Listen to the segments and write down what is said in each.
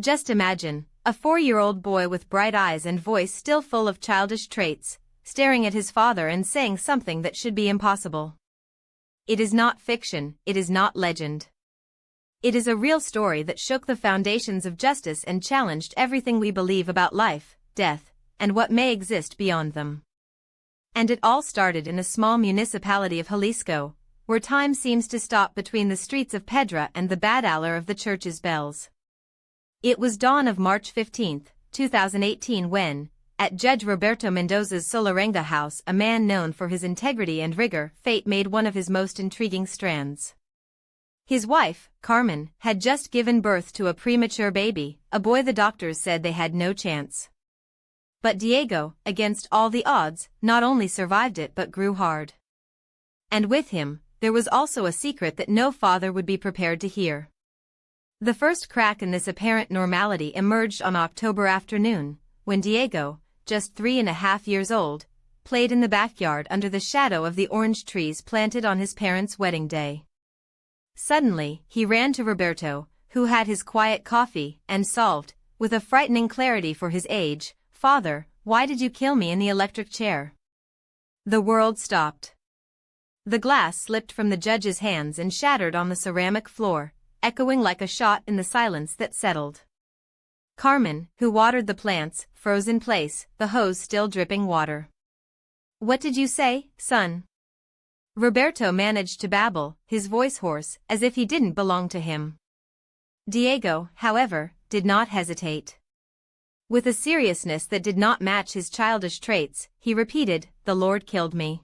Just imagine, a 4-year-old boy with bright eyes and voice still full of childish traits, staring at his father and saying something that should be impossible. It is not fiction, it is not legend. It is a real story that shook the foundations of justice and challenged everything we believe about life, death, and what may exist beyond them. And it all started in a small municipality of Jalisco, where time seems to stop between the streets of Pedra and the bad hour of the church's bells. It was dawn of March 15, 2018 when, at Judge Roberto Mendoza's Solarenga house, a man known for his integrity and rigor, fate made one of his most intriguing strands. His wife, Carmen, had just given birth to a premature baby, a boy the doctors said they had no chance. But Diego, against all the odds, not only survived it but grew hard. And with him, there was also a secret that no father would be prepared to hear. The first crack in this apparent normality emerged on October afternoon, when Diego, just 3.5 years old, played in the backyard under the shadow of the orange trees planted on his parents' wedding day. Suddenly, he ran to Roberto, who had his quiet coffee, and solved, with a frightening clarity for his age, "Father, why did you kill me in the electric chair?" The world stopped. The glass slipped from the judge's hands and shattered on the ceramic floor, echoing like a shot in the silence that settled. Carmen, who watered the plants, froze in place, the hose still dripping water. "What did you say, son?" Roberto managed to babble, his voice hoarse, as if he didn't belong to him. Diego, however, did not hesitate. With a seriousness that did not match his childish traits, he repeated, "The Lord killed me.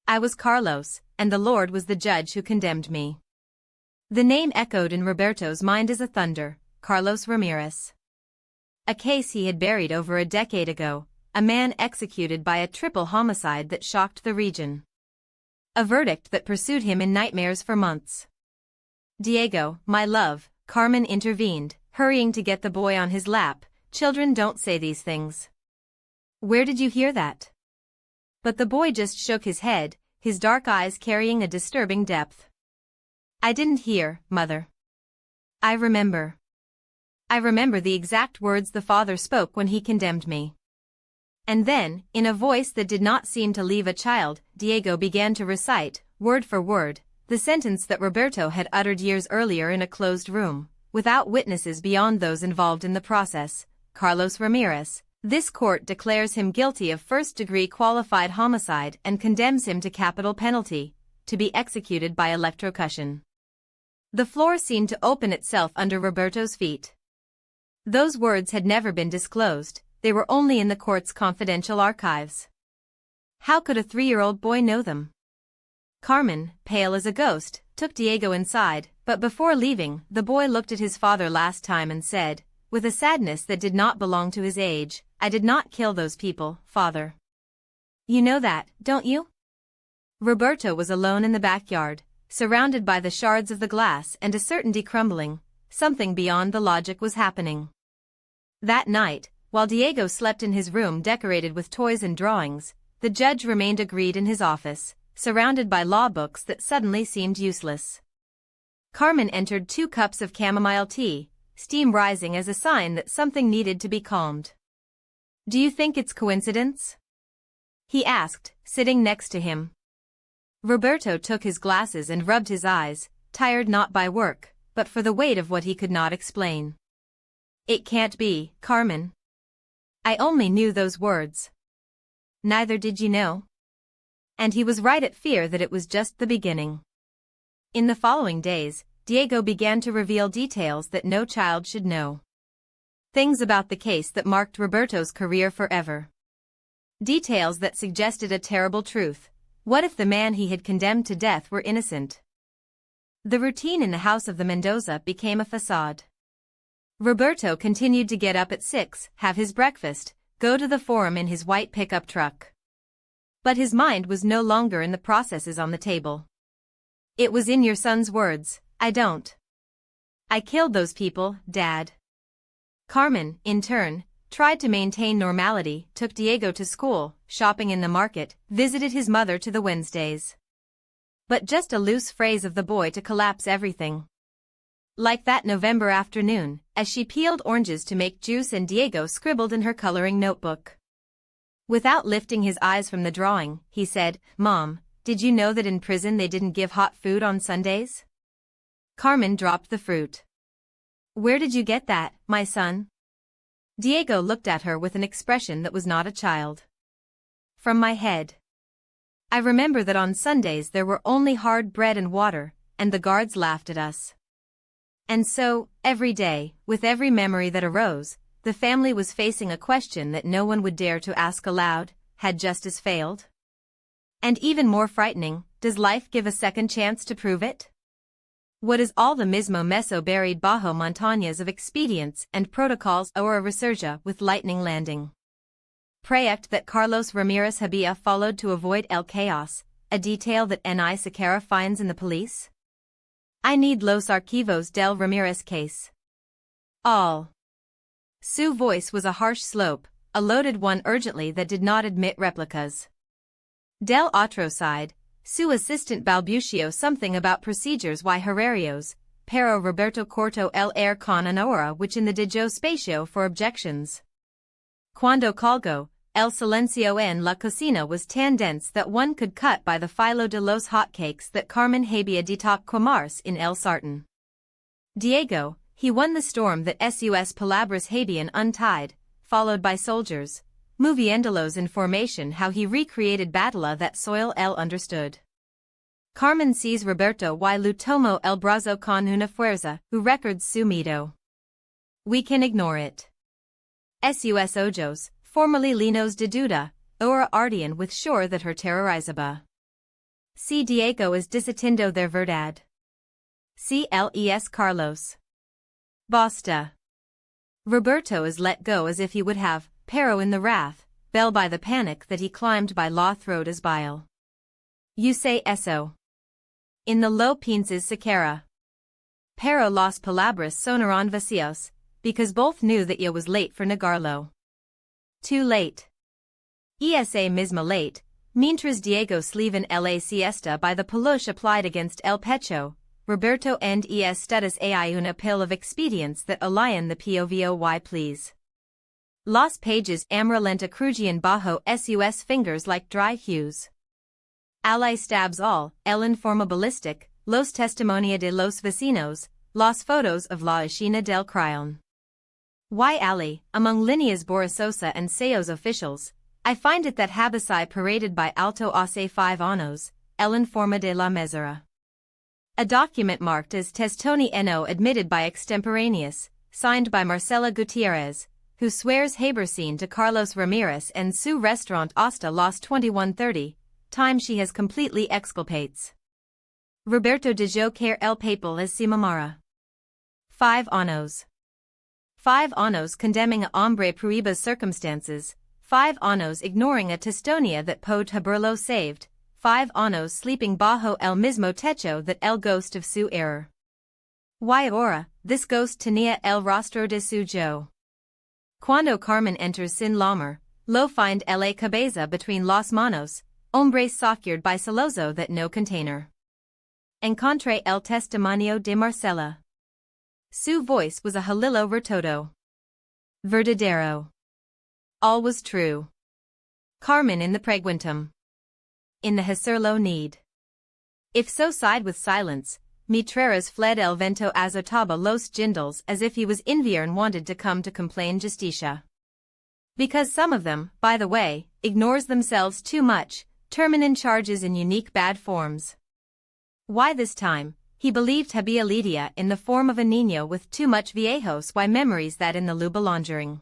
I was Carlos, and the Lord was the judge who condemned me." The name echoed in Roberto's mind as a thunder, Carlos Ramirez. A case he had buried over a decade ago, a man executed by a triple homicide that shocked the region. A verdict that pursued him in nightmares for months. "Diego, my love," Carmen intervened, hurrying to get the boy on his lap, "children don't say these things." "Where did you hear that?" But the boy just shook his head, his dark eyes carrying a disturbing depth. "I didn't hear, Mother. I remember. I remember the exact words the father spoke when he condemned me." And then, in a voice that did not seem to leave a child, Diego began to recite, word for word, the sentence that Roberto had uttered years earlier in a closed room, without witnesses beyond those involved in the process. "Carlos Ramirez, this court declares him guilty of first-degree qualified homicide and condemns him to capital penalty, to be executed by electrocution." The floor seemed to open itself under Roberto's feet. Those words had never been disclosed, they were only in the court's confidential archives. How could a 3-year-old boy know them? Carmen, pale as a ghost, took Diego inside, but before leaving, the boy looked at his father last time and said, with a sadness that did not belong to his age, "I did not kill those people, Father. You know that, don't you?" Roberto was alone in the backyard, surrounded by the shards of the glass and a certainty crumbling. Something beyond the logic was happening. That night, while Diego slept in his room decorated with toys and drawings, the judge remained agreed in his office, surrounded by law books that suddenly seemed useless. Carmen entered 2 cups of chamomile tea, steam rising as a sign that something needed to be calmed. "Do you think it's coincidence?" he asked, sitting next to him. Roberto took his glasses and rubbed his eyes, tired not by work, but for the weight of what he could not explain. "It can't be, Carmen. I only knew those words." "Neither did you know?" And he was right at fear that it was just the beginning. In the following days, Diego began to reveal details that no child should know. Things about the case that marked Roberto's career forever. Details that suggested a terrible truth. What if the man he had condemned to death were innocent? The routine in the house of the Mendoza became a facade. Roberto continued to get up at 6, have his breakfast, go to the forum in his white pickup truck. But his mind was no longer in the processes on the table. It was in your son's words, "I don't. I killed those people, Dad." Carmen, in turn, tried to maintain normality, took Diego to school, shopping in the market, visited his mother to the Wednesdays. But just a loose phrase of the boy to collapse everything. Like that November afternoon, as she peeled oranges to make juice and Diego scribbled in her coloring notebook. Without lifting his eyes from the drawing, he said, "Mom, did you know that in prison they didn't give hot food on Sundays?" Carmen dropped the fruit. "Where did you get that, my son?" Diego looked at her with an expression that was not a child. "From my head. I remember that on Sundays there were only hard bread and water, and the guards laughed at us. And so, every day, with every memory that arose, the family was facing a question that no one would dare to ask aloud: had justice failed? And even more frightening, does life give a second chance to prove it? What is all the mismo meso buried bajo montañas of expedients and protocols or a resurgea with lightning landing? Proyect that Carlos Ramirez había followed to avoid el chaos, a detail that N.I. Sequeira finds in the police? I need los archivos del Ramirez case. All. Sue's voice was a harsh slope, a loaded one urgently that did not admit replicas. Del otro side, Su assistant balbució something about procedures y horarios, pero Roberto cortó el air con una hora which in the dijo spacio for objections. Cuando colgó, el silencio en la cocina was tan dense that one could cut by the filo de los hotcakes that Carmen había de comerse in el sartén. Diego, he won the storm that sus palabras habían untied, followed by soldiers, moviéndolos in formation how he recreated batalla that soil él understood. Carmen sees Roberto y lo tomó el brazo con una fuerza, who records su miedo. We can ignore it. Sus ojos, formerly llenos de duda, ahora ardían with sure that her terrorizaba. Si Diego es desatiendo their verdad. Cles Carlos. Basta. Roberto is let go as if he would have, pero in the wrath, fell by the panic that he climbed by law throwed as bile. You say eso. In the lo piensas Sequeira. Pero las palabras sonaron vacíos, because both knew that yo was late for negarlo. Too late. Esa misma late, mientras Diego sleven la siesta by the peluche applied against el pecho, Roberto and es studios a una pill of expedients that alían the povoy please. Los pages amarillenta crujían bajo sus fingers like dry hues. Alay stabs all, el informe ballistic, los testimonia de los vecinos, los fotos of la escena del crimen. Y Ali, among líneas Borisosa and Seo's officials, I find it that Habasai paraded by Alto hace 5 años, el informe de la mesura. A document marked as Testoni no admitted by extemporaneous, signed by Marcela Gutierrez, who swears haber seen to Carlos Ramirez and su restaurant hasta las 21:30, time she has completely exculpates. Roberto de Joquer el papel as si mamara. 5 años. 5 años condemning a hombre prohibas circumstances, 5 años ignoring a testonia that pod haberlo saved, 5 años sleeping bajo el mismo techo that el ghost of su error. Y ahora, this ghost tenía el rostro de su yo. Cuando Carmen enters sin lamer, lo find la cabeza between las manos, hombres secured by celoso that no container. Encontré el testimonio de Marcela. Su voice was a halilo retodo. Verdadero. All was true. Carmen in the preguntum. In the hacerlo need. If so side with silence, Mitreras fled el vento azotaba los jindals as if he was Inviern wanted to come to complain justicia. Because some of them, by the way, ignores themselves too much, terminin charges in unique bad forms. Why this time, he believed había lidia in the form of a niño with too much viejos y memories that in the lubalongering.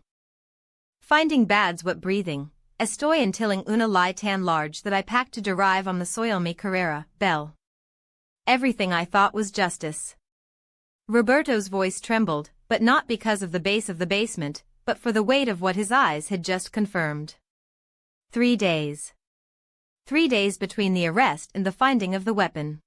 Finding bads what breathing, estoy entilling una lie tan large that I packed to derive on the soil mi carrera, bell. Everything I thought was justice. Roberto's voice trembled, but not because of the base of the basement, but for the weight of what his eyes had just confirmed. 3 days. 3 days between the arrest and the finding of the weapon.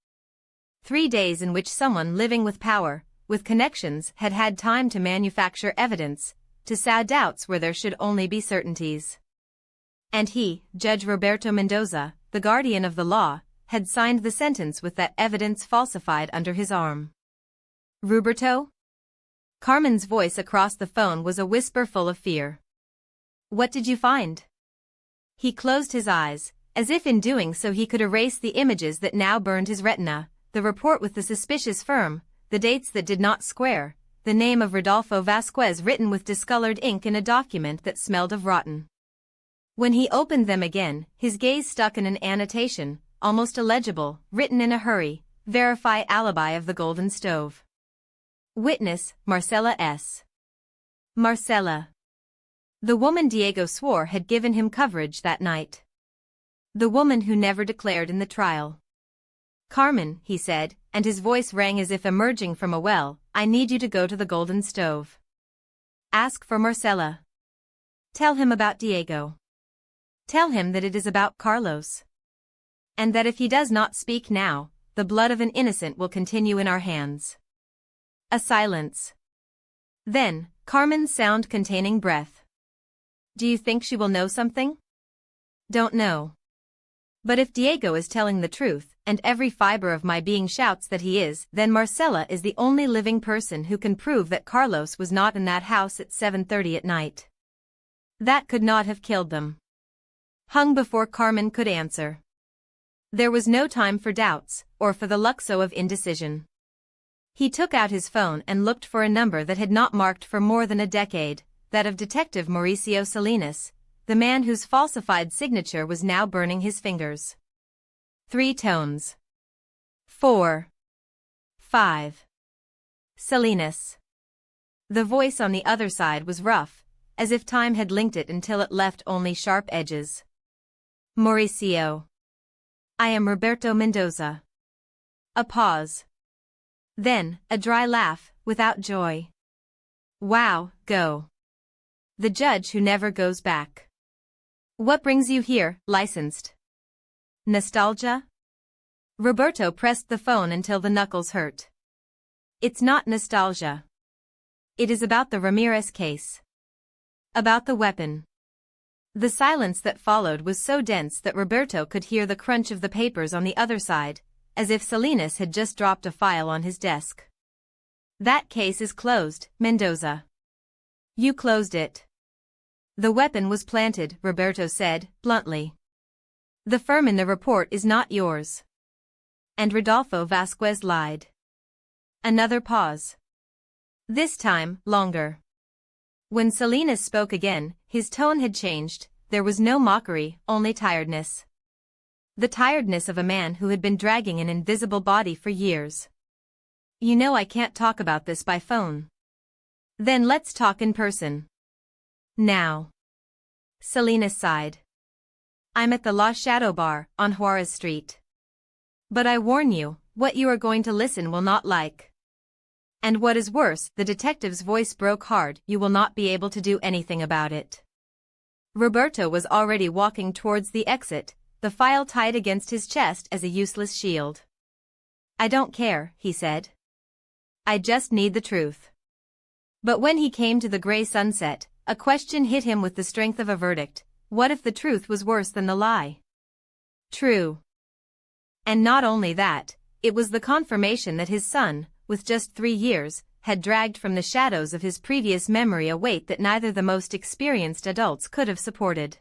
3 days in which someone living with power, with connections, had had time to manufacture evidence, to sow doubts where there should only be certainties. And he, Judge Roberto Mendoza, the guardian of the law, had signed the sentence with that evidence falsified under his arm. Roberto? Carmen's voice across the phone was a whisper full of fear. What did you find? He closed his eyes, as if in doing so he could erase the images that now burned his retina, the report with the suspicious firm, the dates that did not square, the name of Rodolfo Vasquez written with discolored ink in a document that smelled of rotten. When he opened them again, his gaze stuck in an annotation, almost illegible, written in a hurry, verify alibi of the Golden Stove. Witness, Marcela S. Marcela. The woman Diego swore had given him coverage that night. The woman who never declared in the trial. Carmen, he said, and his voice rang as if emerging from a well, I need you to go to the Golden Stove. Ask for Marcela. Tell him about Diego. Tell him that it is about Carlos. And that if he does not speak now, the blood of an innocent will continue in our hands. A silence. Then, Carmen's sound containing breath. Do you think she will know something? Don't know. But if Diego is telling the truth, and every fiber of my being shouts that he is, then Marcela is the only living person who can prove that Carlos was not in that house at 7:30 at night. That could not have killed them. Hung before Carmen could answer. There was no time for doubts, or for the luxo of indecision. He took out his phone and looked for a number that had not marked for more than a decade, that of Detective Mauricio Salinas, the man whose falsified signature was now burning his fingers. 3 tones. 4. 5. Salinas. The voice on the other side was rough, as if time had linked it until it left only sharp edges. Mauricio. I am Roberto Mendoza. A pause. Then, a dry laugh, without joy. Wow, go. The judge who never goes back. What brings you here, licensed? Nostalgia? Roberto pressed the phone until the knuckles hurt. It's not nostalgia. It is about the Ramirez case. About the weapon. The silence that followed was so dense that Roberto could hear the crunch of the papers on the other side, as if Salinas had just dropped a file on his desk. That case is closed, Mendoza. You closed it. The weapon was planted, Roberto said, bluntly. The firm in the report is not yours. And Rodolfo Vasquez lied. Another pause. This time, longer. When Salinas spoke again, his tone had changed, there was no mockery, only tiredness. The tiredness of a man who had been dragging an invisible body for years. You know I can't talk about this by phone. Then let's talk in person. Now. Salinas sighed. I'm at the La Shadow Bar, on Juarez Street. But I warn you, what you are going to listen will not like. And what is worse, the detective's voice broke hard, you will not be able to do anything about it. Roberto was already walking towards the exit, the file tied against his chest as a useless shield. I don't care, he said. I just need the truth. But when he came to the gray sunset, a question hit him with the strength of a verdict. What if the truth was worse than the lie? True. And not only that, it was the confirmation that his son, with just 3 years, had dragged from the shadows of his previous memory a weight that neither the most experienced adults could have supported.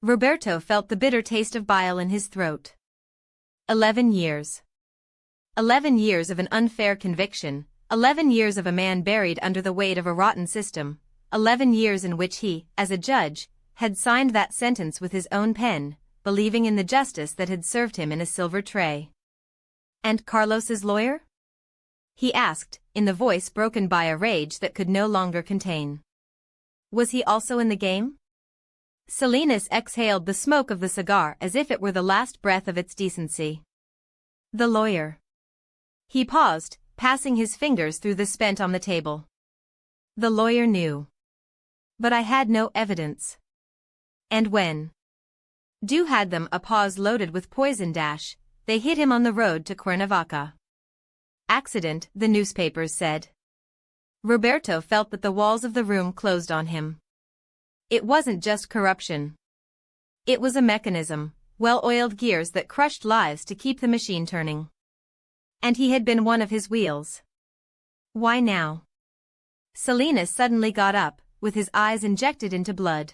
Roberto felt the bitter taste of bile in his throat. 11 years. 11 years of an unfair conviction, 11 years of a man buried under the weight of a rotten system, 11 years in which he, as a judge, had signed that sentence with his own pen, believing in the justice that had served him in a silver tray. And Carlos's lawyer? He asked, in the voice broken by a rage that could no longer contain. Was he also in the game? Salinas exhaled the smoke of the cigar as if it were the last breath of its decency. The lawyer. He paused, passing his fingers through the spent on the table. The lawyer knew. But I had no evidence. And when Dew had them, a pause loaded with poison dash, they hit him on the road to Cuernavaca. Accident, the newspapers said. Roberto felt that the walls of the room closed on him. It wasn't just corruption. It was a mechanism, well-oiled gears that crushed lives to keep the machine turning. And he had been one of his wheels. Why now? Salinas suddenly got up, with his eyes injected into blood.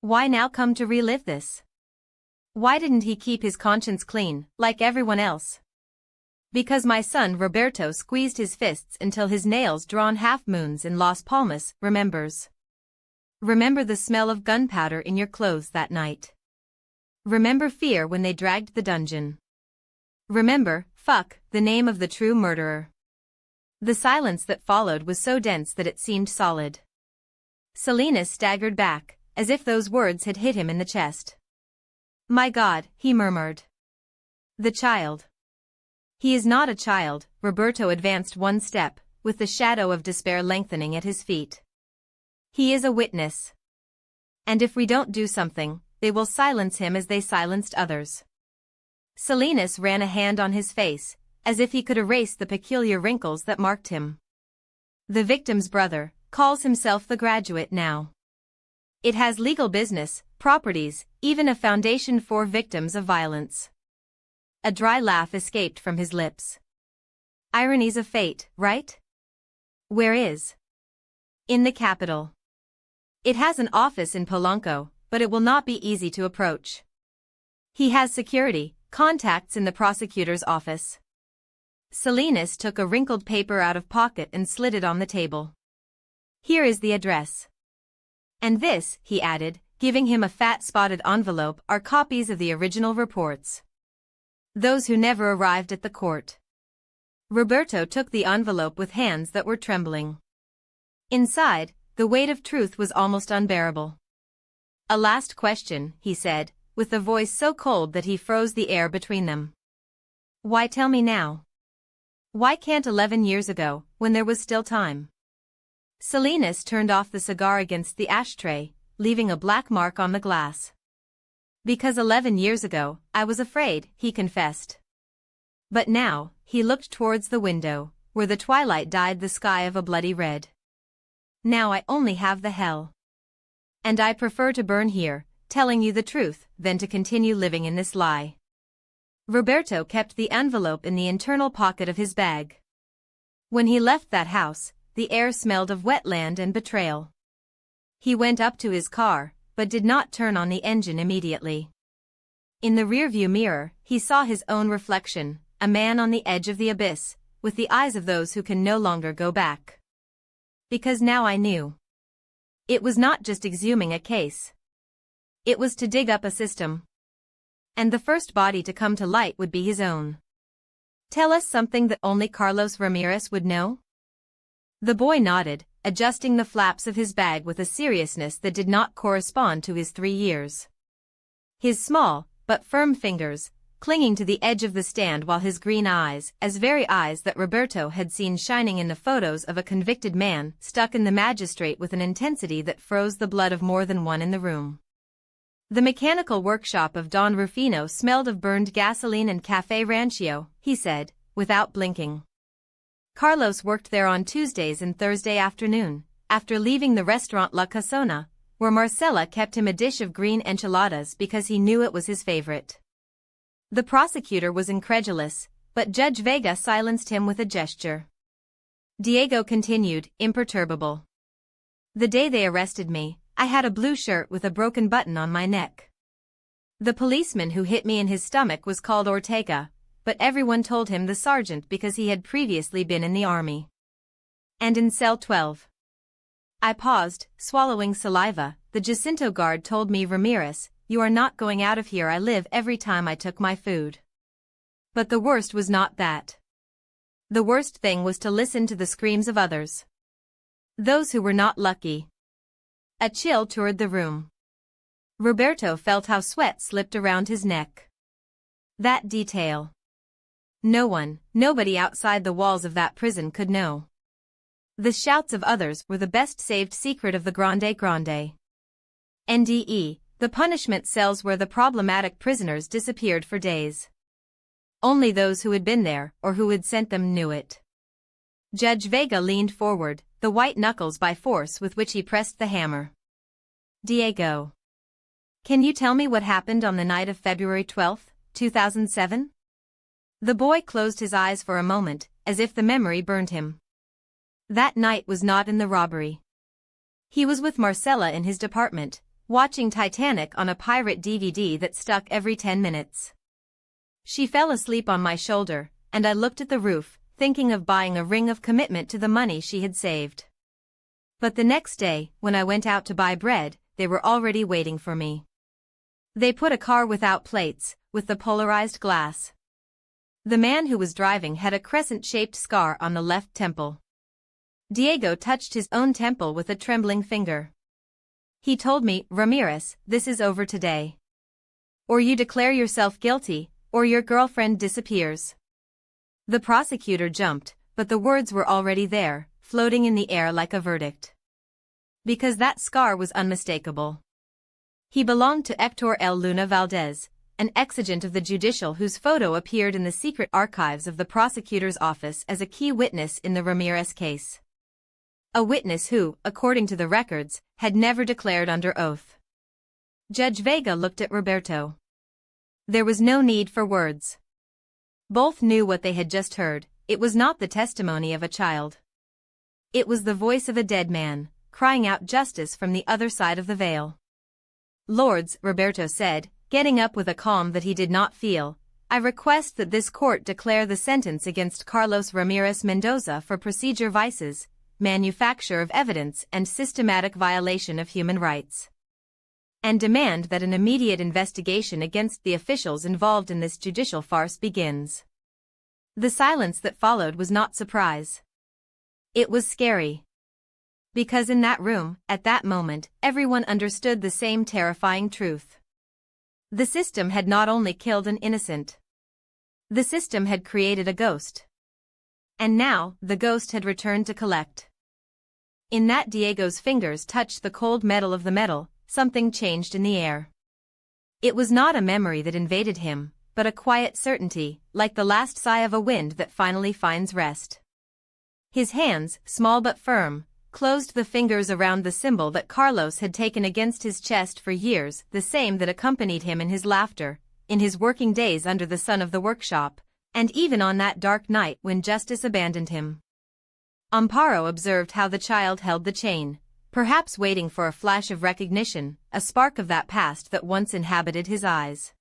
Why now come to relive this? Why didn't he keep his conscience clean, like everyone else? Because my son Roberto squeezed his fists until his nails drawn half-moons in Las Palmas, remembers. Remember the smell of gunpowder in your clothes that night. Remember fear when they dragged the dungeon. Remember, fuck, the name of the true murderer. The silence that followed was so dense that it seemed solid. Salinas staggered back, as if those words had hit him in the chest. My God, he murmured. The child. He is not a child. Roberto advanced one step, with the shadow of despair lengthening at his feet. He is a witness. And if we don't do something, they will silence him as they silenced others. Salinas ran a hand on his face, as if he could erase the peculiar wrinkles that marked him. The victim's brother calls himself the graduate now. It has legal business, properties, even a foundation for victims of violence. A dry laugh escaped from his lips. Ironies of fate, right? Where is? In the capital. It has an office in Polanco, but it will not be easy to approach. He has security, contacts in the prosecutor's office. Salinas took a wrinkled paper out of pocket and slid it on the table. Here is the address. And this, he added, giving him a fat spotted envelope, are copies of the original reports. Those who never arrived at the court. Roberto took the envelope with hands that were trembling. Inside, the weight of truth was almost unbearable. A last question, he said, with a voice so cold that he froze the air between them. Why tell me now? Why can't 11 years ago, when there was still time? Salinas turned off the cigar against the ashtray, leaving a black mark on the glass. Because 11 years ago, I was afraid, he confessed. But now, he looked towards the window, where the twilight dyed the sky of a bloody red. Now I only have the hell. And I prefer to burn here, telling you the truth, than to continue living in this lie. Roberto kept the envelope in the internal pocket of his bag. When he left that house, the air smelled of wetland and betrayal. He went up to his car, but did not turn on the engine immediately. In the rearview mirror, he saw his own reflection, a man on the edge of the abyss, with the eyes of those who can no longer go back. Because now I knew. It was not just exhuming a case. It was to dig up a system. And the first body to come to light would be his own. Tell us something that only Carlos Ramirez would know? The boy nodded, adjusting the flaps of his bag with a seriousness that did not correspond to his 3 years. His small, but firm fingers, clinging to the edge of the stand, while his green eyes, as very eyes that Roberto had seen shining in the photos of a convicted man, stuck in the magistrate with an intensity that froze the blood of more than one in the room. The mechanical workshop of Don Rufino smelled of burned gasoline and Café Rancio, he said, without blinking. Carlos worked there on Tuesdays and Thursday afternoon, after leaving the restaurant La Casona, where Marcela kept him a dish of green enchiladas because he knew it was his favorite. The prosecutor was incredulous, but Judge Vega silenced him with a gesture. Diego continued, imperturbable. The day they arrested me, I had a blue shirt with a broken button on my neck. The policeman who hit me in his stomach was called Ortega, but everyone told him the sergeant because he had previously been in the army. And in cell 12. I paused, swallowing saliva. The Jacinto guard told me, Ramirez, you are not going out of here. I live every time I took my food. But the worst was not that. The worst thing was to listen to the screams of others. Those who were not lucky. A chill toured the room. Roberto felt how sweat slipped around his neck. That detail. Nobody outside the walls of that prison could know. The shouts of others were the best saved secret of the Grande Grande. NDE, the punishment cells where the problematic prisoners disappeared for days. Only those who had been there or who had sent them knew it. Judge Vega leaned forward, the white knuckles by force with which he pressed the hammer. Diego. Can you tell me what happened on the night of February 12, 2007? The boy closed his eyes for a moment, as if the memory burned him. That night was not in the robbery. He was with Marcella in his department, watching Titanic on a pirate DVD that stuck every 10 minutes. She fell asleep on my shoulder, and I looked at the roof, thinking of buying a ring of commitment to the money she had saved. But the next day, when I went out to buy bread, they were already waiting for me. They put a car without plates, with the polarized glass. The man who was driving had a crescent-shaped scar on the left temple. Diego touched his own temple with a trembling finger. He told me, "Ramirez, this is over today. Or you declare yourself guilty, or your girlfriend disappears." The prosecutor jumped, but the words were already there, floating in the air like a verdict. Because that scar was unmistakable. He belonged to Hector L. Luna Valdez, an exigent of the judicial whose photo appeared in the secret archives of the prosecutor's office as a key witness in the Ramirez case. A witness who, according to the records, had never declared under oath. Judge Vega looked at Roberto. There was no need for words. Both knew what they had just heard. It was not the testimony of a child. It was the voice of a dead man, crying out justice from the other side of the veil. "Lords," Roberto said, getting up with a calm that he did not feel, "I request that this court declare the sentence against Carlos Ramirez Mendoza for procedure vices, manufacture of evidence and systematic violation of human rights. And demand that an immediate investigation against the officials involved in this judicial farce begins." The silence that followed was not surprise. It was scary. Because in that room, at that moment, everyone understood the same terrifying truth. The system had not only killed an innocent. The system had created a ghost. And now, the ghost had returned to collect. In that Diego's fingers touched the cold metal of the metal, something changed in the air. It was not a memory that invaded him, but a quiet certainty, like the last sigh of a wind that finally finds rest. His hands, small but firm, closed the fingers around the symbol that Carlos had taken against his chest for years, the same that accompanied him in his laughter, in his working days under the sun of the workshop, and even on that dark night when justice abandoned him. Amparo observed how the child held the chain, perhaps waiting for a flash of recognition, a spark of that past that once inhabited his eyes.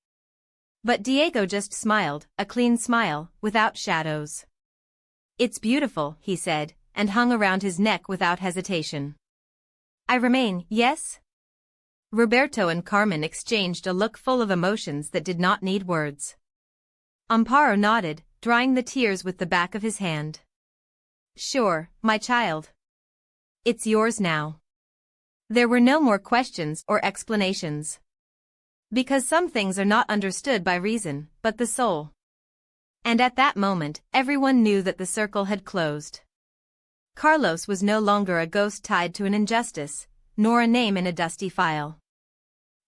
But Diego just smiled, a clean smile, without shadows. "It's beautiful," he said, and hung around his neck without hesitation. "I remain, yes?" Roberto and Carmen exchanged a look full of emotions that did not need words. Amparo nodded, drying the tears with the back of his hand. "Sure, my child. It's yours now." There were no more questions or explanations. Because some things are not understood by reason, but the soul. And at that moment, everyone knew that the circle had closed. Carlos was no longer a ghost tied to an injustice, nor a name in a dusty file.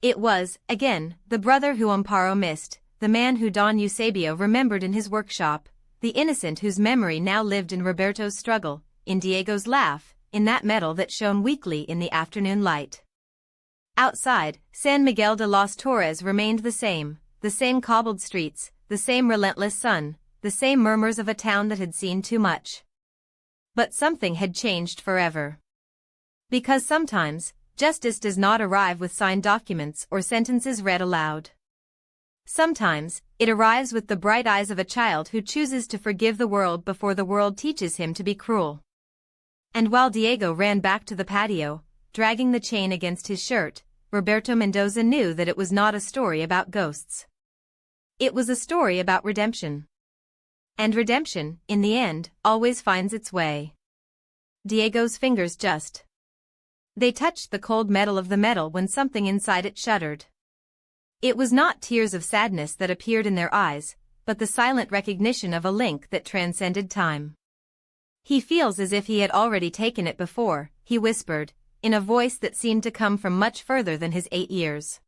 It was, again, the brother who Amparo missed, the man who Don Eusebio remembered in his workshop, the innocent whose memory now lived in Roberto's struggle, in Diego's laugh, in that metal that shone weakly in the afternoon light. Outside, San Miguel de los Torres remained the same cobbled streets, the same relentless sun, the same murmurs of a town that had seen too much. But something had changed forever. Because sometimes, justice does not arrive with signed documents or sentences read aloud. Sometimes, it arrives with the bright eyes of a child who chooses to forgive the world before the world teaches him to be cruel. And while Diego ran back to the patio, dragging the chain against his shirt, Roberto Mendoza knew that it was not a story about ghosts. It was a story about redemption. And redemption, in the end, always finds its way. Diego's fingers just. They touched the cold metal of the metal when something inside it shuddered. It was not tears of sadness that appeared in their eyes, but the silent recognition of a link that transcended time. "He feels as if he had already taken it before," he whispered, in a voice that seemed to come from much further than his 8 years.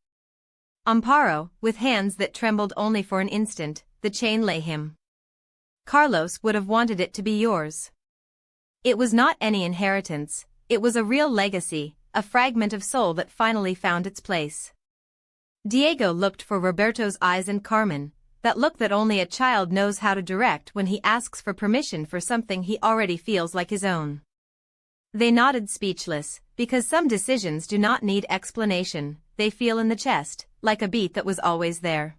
Amparo, with hands that trembled only for an instant, the chain lay him. "Carlos would have wanted it to be yours." It was not any inheritance, it was a real legacy, a fragment of soul that finally found its place. Diego looked for Roberto's eyes and Carmen, that look that only a child knows how to direct when he asks for permission for something he already feels like his own. They nodded speechless, because some decisions do not need explanation, they feel in the chest, like a beat that was always there.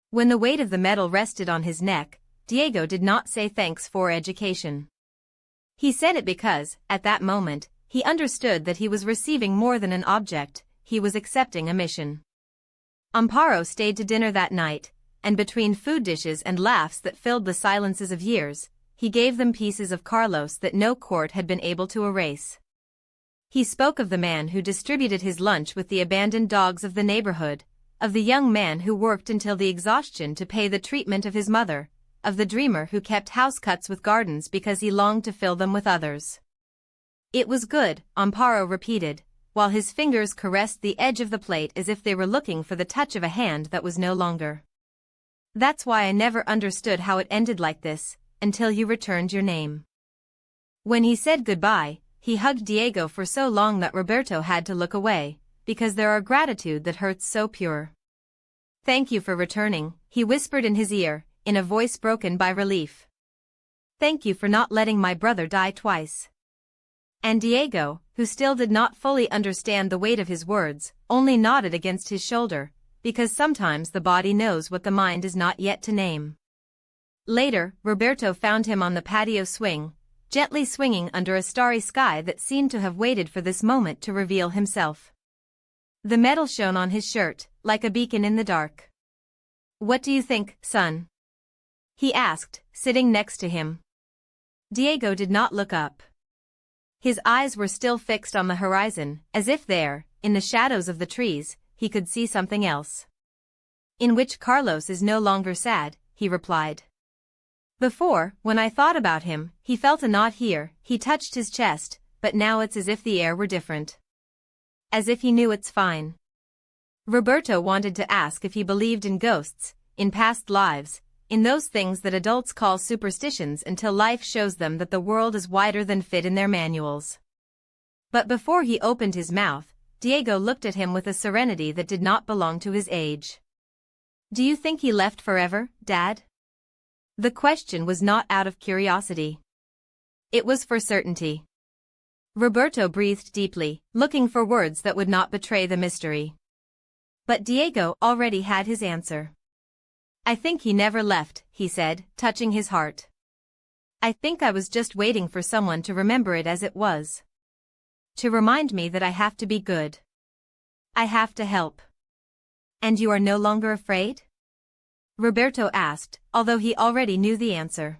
When the weight of the medal rested on his neck, Diego did not say thanks for education. He said it because, at that moment, he understood that he was receiving more than an object, he was accepting a mission. Amparo stayed to dinner that night, and between food dishes and laughs that filled the silences of years, he gave them pieces of Carlos that no court had been able to erase. He spoke of the man who distributed his lunch with the abandoned dogs of the neighborhood, of the young man who worked until the exhaustion to pay the treatment of his mother, of the dreamer who kept house cuts with gardens because he longed to fill them with others. It was good, Amparo repeated, while his fingers caressed the edge of the plate as if they were looking for the touch of a hand that was no longer. That's why I never understood how it ended like this, until you returned your name. When he said goodbye, he hugged Diego for so long that Roberto had to look away, because there are gratitude that hurts so pure. Thank you for returning, he whispered in his ear, in a voice broken by relief. Thank you for not letting my brother die twice. And Diego, who still did not fully understand the weight of his words, only nodded against his shoulder, because sometimes the body knows what the mind is not yet to name. Later, Roberto found him on the patio swing, gently swinging under a starry sky that seemed to have waited for this moment to reveal himself. The medal shone on his shirt, like a beacon in the dark. What do you think, son? He asked, sitting next to him. Diego did not look up. His eyes were still fixed on the horizon, as if there, in the shadows of the trees, he could see something else. In which Carlos is no longer sad, he replied. Before, when I thought about him, he felt a knot here, he touched his chest, but now it's as if the air were different. As if he knew it's fine. Roberto wanted to ask if he believed in ghosts, in past lives, in those things that adults call superstitions until life shows them that the world is wider than fit in their manuals. But before he opened his mouth, Diego looked at him with a serenity that did not belong to his age. Do you think he left forever, Dad? The question was not out of curiosity. It was for certainty. Roberto breathed deeply, looking for words that would not betray the mystery. But Diego already had his answer. I think he never left, he said, touching his heart. I think I was just waiting for someone to remember it as it was. To remind me that I have to be good. I have to help. And you are no longer afraid? Roberto asked, although he already knew the answer.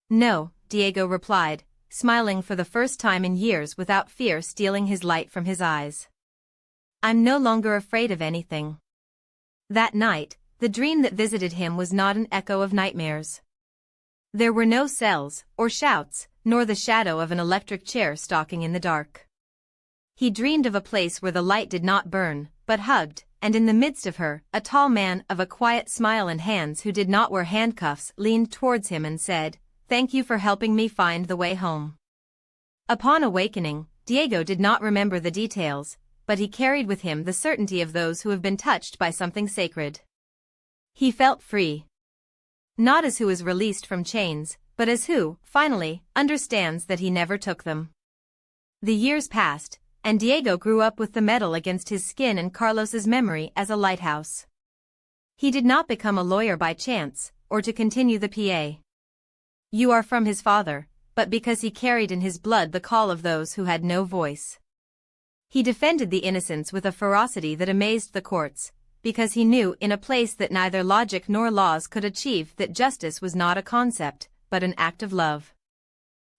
No, Diego replied, smiling for the first time in years without fear stealing his light from his eyes. I'm no longer afraid of anything. That night, the dream that visited him was not an echo of nightmares. There were no cells, or shouts, nor the shadow of an electric chair stalking in the dark. He dreamed of a place where the light did not burn, but hugged, and in the midst of her, a tall man of a quiet smile and hands who did not wear handcuffs leaned towards him and said, "Thank you for helping me find the way home." Upon awakening, Diego did not remember the details, but he carried with him the certainty of those who have been touched by something sacred. He felt free. Not as who is released from chains, but as who, finally, understands that he never took them. The years passed, and Diego grew up with the medal against his skin and Carlos's memory as a lighthouse. He did not become a lawyer by chance, or to continue the PA. You are from his father, but because he carried in his blood the call of those who had no voice. He defended the innocents with a ferocity that amazed the courts, because he knew in a place that neither logic nor laws could achieve that justice was not a concept, but an act of love.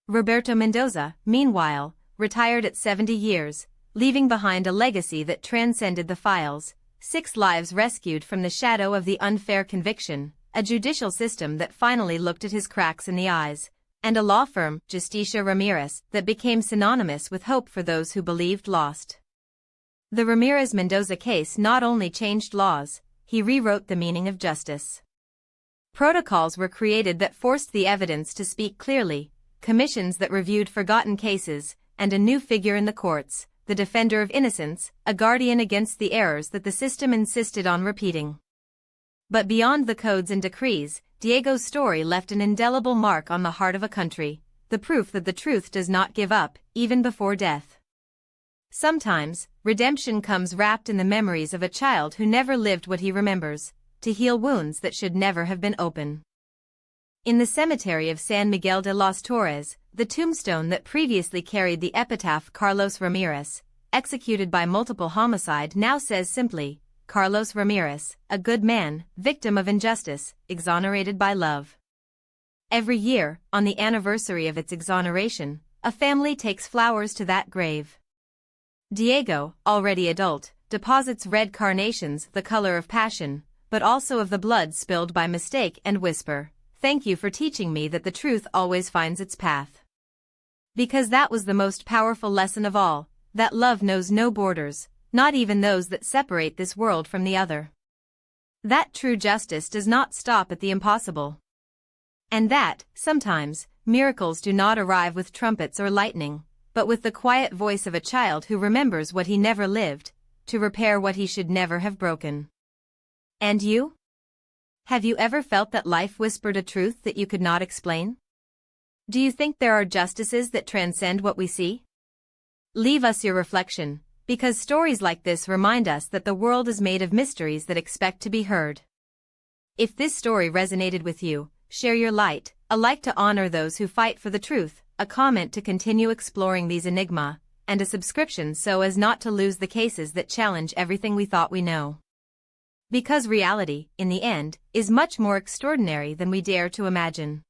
Roberto Mendoza, meanwhile, retired at 70 years, leaving behind a legacy that transcended the files, 6 lives rescued from the shadow of the unfair conviction, a judicial system that finally looked at his cracks in the eyes, and a law firm, Justicia Ramirez, that became synonymous with hope for those who believed lost. The Ramirez-Mendoza case not only changed laws, he rewrote the meaning of justice. Protocols were created that forced the evidence to speak clearly, commissions that reviewed forgotten cases, and a new figure in the courts, the defender of innocence, a guardian against the errors that the system insisted on repeating. But beyond the codes and decrees, Diego's story left an indelible mark on the heart of a country, the proof that the truth does not give up, even before death. Sometimes, redemption comes wrapped in the memories of a child who never lived what he remembers, to heal wounds that should never have been open. In the cemetery of San Miguel de los Torres, the tombstone that previously carried the epitaph Carlos Ramirez, executed by multiple homicide, now says simply, Carlos Ramirez, a good man, victim of injustice, exonerated by love. Every year, on the anniversary of its exoneration, a family takes flowers to that grave. Diego, already adult, deposits red carnations, the color of passion, but also of the blood spilled by mistake, and whisper, "Thank you for teaching me that the truth always finds its path." Because that was the most powerful lesson of all, that love knows no borders, not even those that separate this world from the other. That true justice does not stop at the impossible. And that, sometimes, miracles do not arrive with trumpets or lightning, but with the quiet voice of a child who remembers what he never lived, to repair what he should never have broken. And you? Have you ever felt that life whispered a truth that you could not explain? Do you think there are justices that transcend what we see? Leave us your reflection, because stories like this remind us that the world is made of mysteries that expect to be heard. If this story resonated with you, share your light, a like to honor those who fight for the truth, a comment to continue exploring these enigma, and a subscription so as not to lose the cases that challenge everything we thought we know. Because reality, in the end, is much more extraordinary than we dare to imagine.